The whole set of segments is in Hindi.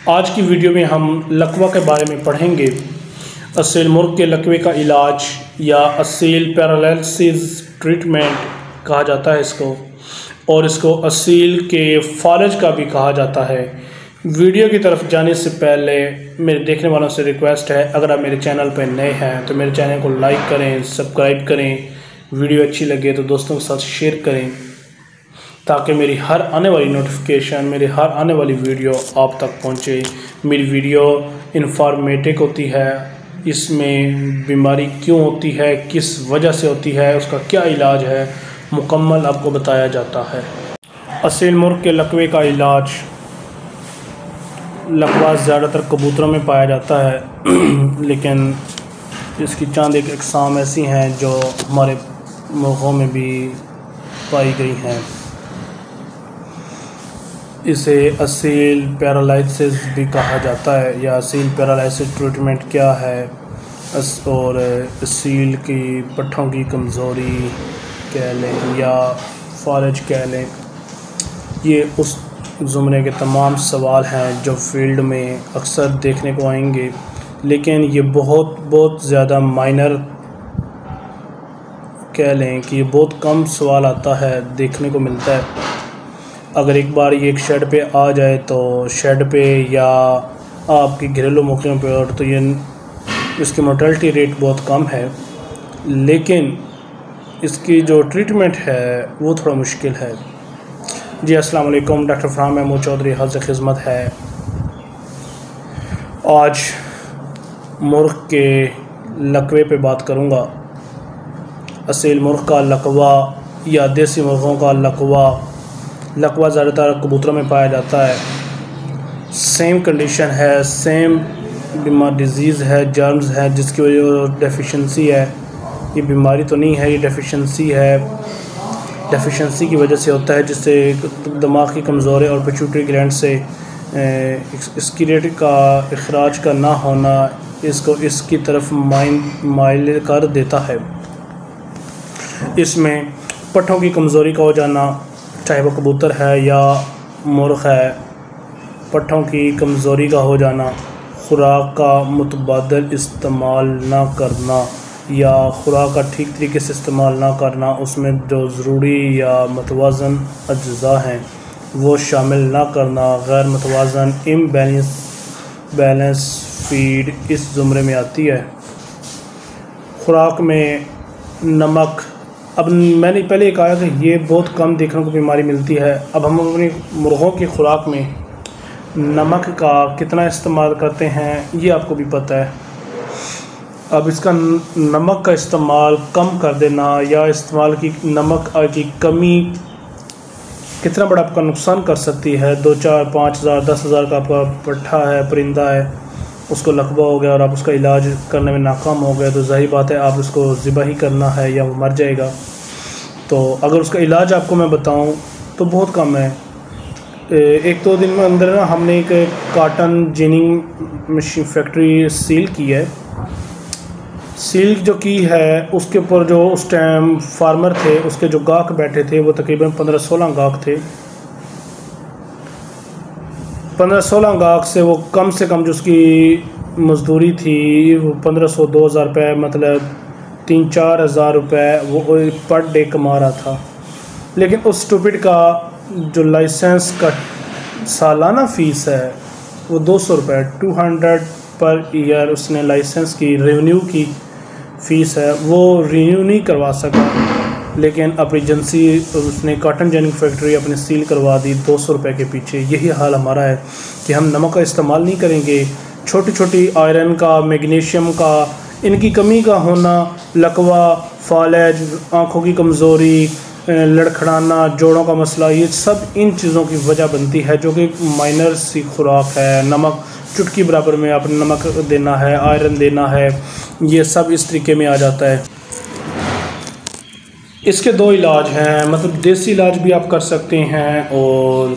आज की वीडियो में हम लकवा के बारे में पढ़ेंगे। असील मुर्ग के लकवे का इलाज या असील पैरालिसिस ट्रीटमेंट कहा जाता है इसको, और इसको असील के फालज का भी कहा जाता है। वीडियो की तरफ जाने से पहले मेरे देखने वालों से रिक्वेस्ट है, अगर आप मेरे चैनल पर नए हैं तो मेरे चैनल को लाइक करें, सब्सक्राइब करें, वीडियो अच्छी लगे तो दोस्तों के साथ शेयर करें ताकि मेरी हर आने वाली नोटिफिकेशन, मेरी हर आने वाली वीडियो आप तक पहुंचे। मेरी वीडियो इन्फॉर्मेटिव होती है, इसमें बीमारी क्यों होती है, किस वजह से होती है, उसका क्या इलाज है, मुकम्मल आपको बताया जाता है। असील मुर्ग के लकवे का इलाज, लकवा ज़्यादातर कबूतरों में पाया जाता है लेकिन इसकी चंद एक अक़साम ऐसी हैं जो हमारे मुर्गों में भी पाई गई हैं। इसे असील पैरालिसिस भी कहा जाता है या असील पैरालिसिस ट्रीटमेंट क्या है, और असील की पट्ठों की कमज़ोरी कह लें या फालज कह लें, ये उस ज़ुमरे के तमाम सवाल हैं जो फील्ड में अक्सर देखने को आएंगे, लेकिन ये बहुत ज़्यादा माइनर कह लें कि ये बहुत कम सवाल आता है, देखने को मिलता है। अगर एक बार ये एक शेड पे आ जाए तो शेड पे या आपके घरेलू मौक़ों पर तो ये इसकी मोर्टेलिटी रेट बहुत कम है, लेकिन इसकी जो ट्रीटमेंट है वो थोड़ा मुश्किल है। जी अस्सलाम वालेकुम, डॉक्टर फरहान महमूद चौधरी हाज़िर खिदमत है। आज मुर्ग के लकवे पे बात करूँगा। असील मुर्ग का लकवा या देसी मुर्गों का लकवा ज़्यादातर कबूतरों में पाया जाता है। सेम कंडीशन है, सेम डिजीज़ है, जर्म्स है, जिसकी वजह डेफिशिएंसी है। ये बीमारी तो नहीं है, ये डेफिशिएंसी है। डेफिशिएंसी की वजह से होता है, जिससे दिमाग की कमज़ोरी और पिट्यूटरी ग्लैंड से एक्सक्रीट का इखराज का ना होना इसको इसकी तरफ माइल कर देता है। इसमें पट्ठों की कमज़ोरी का हो जाना, चाहे वो कबूतर है या मुर्ग है, पट्ठों की कमज़ोरी का हो जाना, खुराक का मुतबादल इस्तेमाल ना करना या खुराक का ठीक तरीके से इस्तेमाल ना करना, उसमें जो ज़रूरी या मुतवाज़न अज्ज़ा हैं वो शामिल ना करना, गैर मुतवाज़न बैलेंस फीड इस ज़ुमरे में आती है। खुराक में नमक, अब मैंने पहले कहा कि ये बहुत कम देखने को बीमारी मिलती है। अब हम अपनी मुर्गों की खुराक में नमक का कितना इस्तेमाल करते हैं ये आपको भी पता है। अब इसका नमक का इस्तेमाल कम कर देना या इस्तेमाल की नमक की कमी कितना बड़ा आपका नुकसान कर सकती है। 2, 4, 5 हज़ार 10 हज़ार का आपका पट्ठा है, परिंदा है, उसको लकवा हो गया और आप उसका इलाज करने में नाकाम हो गए तो जाहिर बात है आप उसको ज़िबा ही करना है या वो मर जाएगा। तो अगर उसका इलाज आपको मैं बताऊं तो बहुत कम है। 1-2 दिन में अंदर ना हमने एक cotton ginning machine factory seal की है। सील जो की है उसके ऊपर जो उस टाइम फार्मर थे, उसके जो गाहक बैठे थे वो तकरीबन 15-16 गाहक थे। 15-16 गाहक से वो कम से कम जो उसकी मजदूरी थी वो 1500-2000 रुपये, मतलब 3-4 हज़ार रुपये वो पर डे कमा रहा था। लेकिन उस स्टूपिड का जो लाइसेंस का सालाना फ़ीस है वो 200 रुपये, 200 पर ईयर उसने लाइसेंस की रेवेन्यू की फ़ीस है, वो रिन्यू नहीं करवा सका। लेकिन अपनी एजेंसी उसने कॉटन जिनिंग फैक्ट्री अपने सील करवा दी 200 रुपये के पीछे। यही हाल हमारा है कि हम नमक का इस्तेमाल नहीं करेंगे। छोटी छोटी आयरन का, मैग्नीशियम का, इनकी कमी का होना, लकवा, फालज, आँखों की कमज़ोरी, लड़खड़ाना, जोड़ों का मसला, ये सब इन चीज़ों की वजह बनती है, जो कि माइनर सी खुराक है। नमक चुटकी बराबर में आपने नमक देना है, आयरन देना है, ये सब इस तरीके में आ जाता है। इसके 2 इलाज हैं, मतलब देसी इलाज भी आप कर सकते हैं और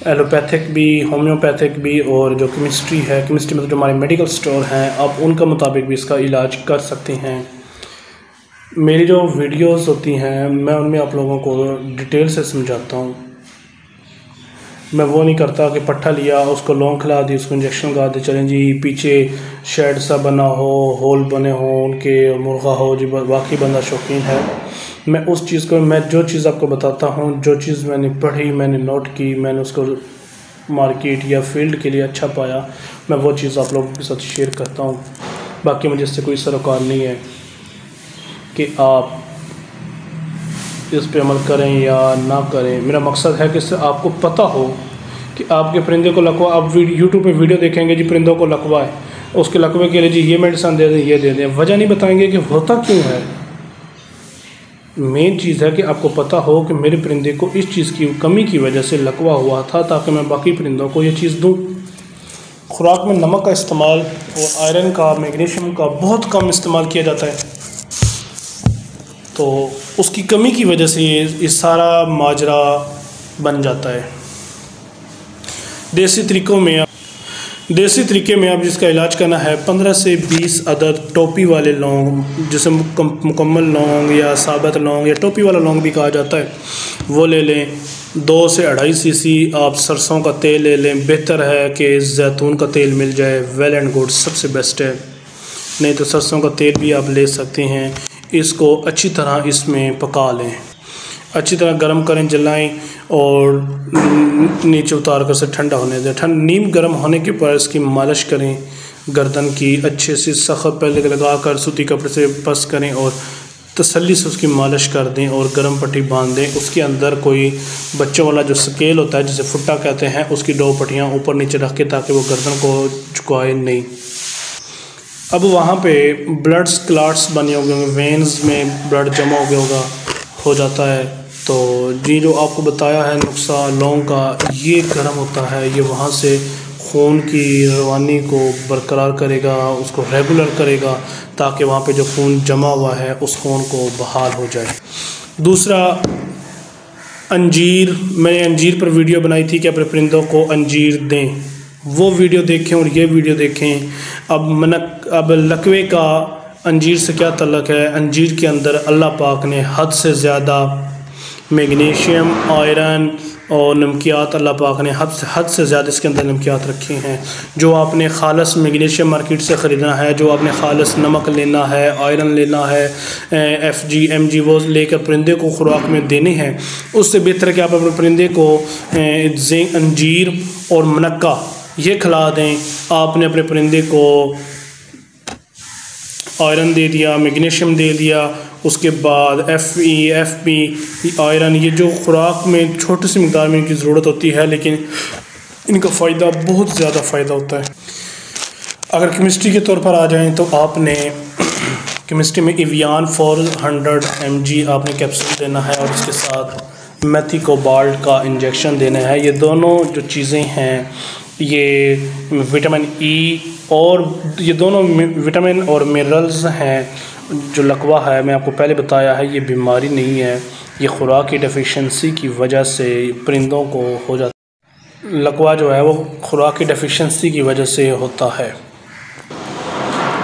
एलोपैथिक भी, होम्योपैथिक भी, और जो केमिस्ट्री है, केमिस्ट्री मतलब जो हमारे मेडिकल स्टोर हैं आप उनका मुताबिक भी इसका इलाज कर सकते हैं। मेरी जो वीडियोस होती हैं मैं उनमें आप लोगों को डिटेल से समझाता हूँ। मैं वो नहीं करता कि पट्ठा लिया, उसको लौंग खिला दी, उसको इंजेक्शन लगा दे, चलें जी पीछे शेड सा बना हो, होल बने हो उनके, मुर्गा हो जी, बाकी बंदा शौकीन है। मैं उस चीज़ को, मैं जो चीज़ आपको बताता हूँ, जो चीज़ मैंने पढ़ी, मैंने नोट की, मैंने उसको मार्केट या फील्ड के लिए अच्छा पाया, मैं वो चीज़ आप लोगों के साथ शेयर करता हूँ। बाकी मुझे इससे कोई सरोकार नहीं है कि आप इस पे अमल करें या ना करें। मेरा मकसद है कि इससे आपको पता हो कि आपके परिंदे को लकवा, आप यूट्यूब पे वीडियो देखेंगे जी परिंदों को लकवा है, उसके लकवे के लिए जी ये मेडिसिन दे दें, ये दे दें, वजह नहीं बताएंगे कि होता क्यों है। मेन चीज़ है कि आपको पता हो कि मेरे परिंदे को इस चीज़ की कमी की वजह से लकवा हुआ था, ताकि मैं बाकी परिंदों को ये चीज़ दूँ। खुराक में नमक का इस्तेमाल और आयरन का, मैग्नीशियम का बहुत कम इस्तेमाल किया जाता है, तो उसकी कमी की वजह से ये सारा माजरा बन जाता है। देसी तरीके में आप जिसका इलाज करना है, 15 से 20 अदद टोपी वाले लौंग, जिसे मुकम्मल लौंग या साबित लौंग या टोपी वाला लौंग भी कहा जाता है, वो ले लें। 2 से 2.5 सीसी आप सरसों का तेल ले लें। बेहतर है कि जैतून का तेल मिल जाए, वेल एंड गुड सबसे बेस्ट है, नहीं तो सरसों का तेल भी आप ले सकते हैं। इसको अच्छी तरह इसमें पका लें, अच्छी तरह गर्म करें, जलाएं और नीचे उतार कर से ठंडा होने दें। नीम गर्म होने के बाद इसकी मालिश करें, गर्दन की अच्छे से सख्त पहले लगा कर सूती कपड़े से पस करें और तसल्ली से उसकी मालिश कर दें और गर्म पट्टी बांध दें। उसके अंदर कोई बच्चों वाला जो स्केल होता है, जिसे फुट्टा कहते हैं, उसकी 2 पट्टियाँ ऊपर नीचे रख के, ताकि वो गर्दन को झुकाए नहीं। अब वहाँ पे ब्लड क्लॉट्स बने होंगे, वेन्स में ब्लड जमा हो गया होगा, हो जाता है, तो जी जो आपको बताया है नुस्खा लौंग का, ये गर्म होता है, ये वहाँ से खून की रवानी को बरकरार करेगा, उसको रेगुलर करेगा, ताकि वहाँ पे जो खून जमा हुआ है उस खून को बहाल हो जाए। दूसरा, अंजीर, मैंने अंजीर पर वीडियो बनाई थी कि अपने परिंदों को अंजीर दें, वो वीडियो देखें और ये वीडियो देखें। अब लकवे का अंजीर से क्या तल्लुक़ है। अंजीर के अंदर अल्लाह पाक ने हद से ज़्यादा मैग्नीशियम, आयरन और नमकियात, अल्लाह पाक ने हद से ज़्यादा इसके अंदर नमकियात रखे हैं। जो आपने ख़ालस मैग्नीशियम मार्केट से ख़रीदना है, जो आपने ख़ालस नमक लेना है, आयरन लेना है, FG MG वो लेकर परिंदे को खुराक में देने हैं, उससे बेहतर है कि आप अपने परिंदे को अंजीर और मनक्का ये खिला दें। आपने अपने परिंदे को आयरन दे दिया, मैग्नीशियम दे दिया, उसके बाद FE FP आयरन, ये जो खुराक में छोटी सी मकदार में इनकी ज़रूरत होती है, लेकिन इनका फ़ायदा बहुत ज़्यादा फ़ायदा होता है। अगर केमिस्ट्री के तौर पर आ जाएं तो आपने केमिस्ट्री में एवियन 400 mg आपने कैप्सूल देना है और इसके साथ मेथिकोबाल्ट का इंजेक्शन देना है। ये दोनों जो चीज़ें हैं, ये विटामिन E और ये दोनों विटामिन और मिनरल्स हैं। जो लकवा है, मैं आपको पहले बताया है, ये बीमारी नहीं है, ये खुराक की डेफिशिएंसी की वजह से परिंदों को हो जाता है। लकवा जो है वो खुराक की डेफिशिएंसी की वजह से होता है।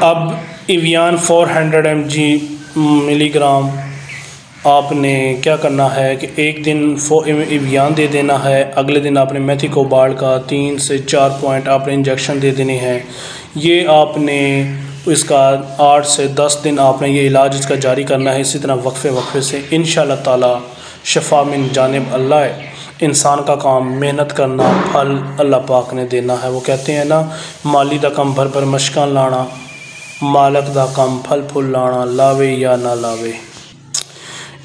अब एवियन 400 mg मिलीग्राम आपने क्या करना है कि एक दिन एवियन दे देना है, अगले दिन आपने मेथिकोबाल्ट का 3 से 4 पॉइंट आपने इंजेक्शन दे देने हैं। ये आपने इसका 8 से 10 दिन आपने ये इलाज इसका जारी करना है, इसी तरह वक्फे से इंशाअल्लाह ताला शफा मिन जानिब अल्लाह है। इंसान का काम मेहनत करना, फल अल्लाह पाक ने देना है। वो कहते हैं ना, माली दा कम भर भर मशकां लाना, मालक दा कम फल फुल लाना, लावे या ना लावे।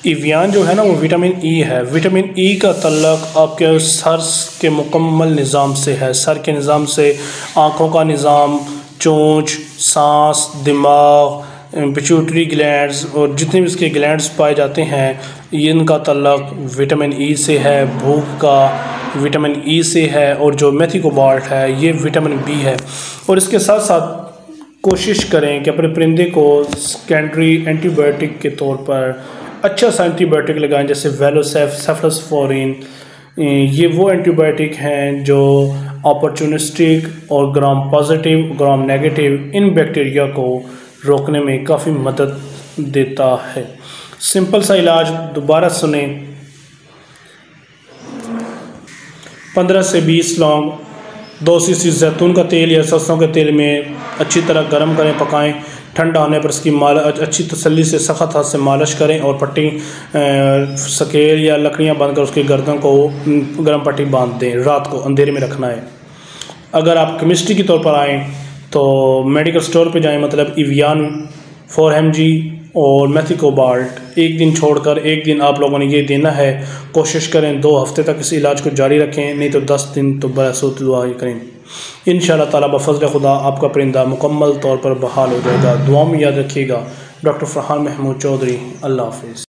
एवियन जो है ना, वो विटामिन E है। विटामिन E का तल्लुक़ आपके सर के मुकम्मल निज़ाम से है। सर के निज़ाम से आँखों का निज़ाम, चोंच, सांस, दिमाग, पिट्यूटरी ग्लैंड्स और जितने भी इसके ग्लैंड्स पाए जाते हैं, इनका तल्लुक़ विटामिन E से है। भूख का विटामिन E से है और जो मेथिकोबाल्ट है ये विटामिन B है। और इसके साथ साथ कोशिश करें कि अपने परिंदे को सेकेंडरी एंटीबायोटिक के तौर पर अच्छा सा एंटीबायोटिक लगाएं, जैसे सेफलोस्पोरिन। ये वो एंटीबायोटिक हैं जो अपॉर्चुनिस्टिक और ग्राम पॉजिटिव, ग्राम नेगेटिव इन बैक्टीरिया को रोकने में काफ़ी मदद देता है। सिंपल सा इलाज दोबारा सुने। 15 से 20 लौंग, 2 सीसी जैतून का तेल या सरसों के तेल में अच्छी तरह गर्म करें, पकाएं। ठंडा होने पर इसकी अच्छी तसल्ली से सख्त हाथ से मालिश करें और पट्टी स्केल या लकड़ियां बांधकर उसकी गर्दन को गर्म पट्टी बांध दें। रात को अंधेरे में रखना है। अगर आप केमिस्ट्री के तौर पर आएँ तो मेडिकल स्टोर पे जाएं, मतलब इवियान 4 mg और मेथिकोबाल्ट एक दिन छोड़कर एक दिन आप लोगों ने ये देना है। कोशिश करें 2 हफ्ते तक इस इलाज को जारी रखें, नहीं तो 10 दिन तो बरसूत दुआ करें। इंशाअल्लाह ताला बफज़ल खुदा आपका परिंदा मुकम्मल तौर पर बहाल हो जाएगा। दुआ में याद रखिएगा। डॉक्टर फरहान महमूद चौधरी। अल्लाह हाफ़िज़।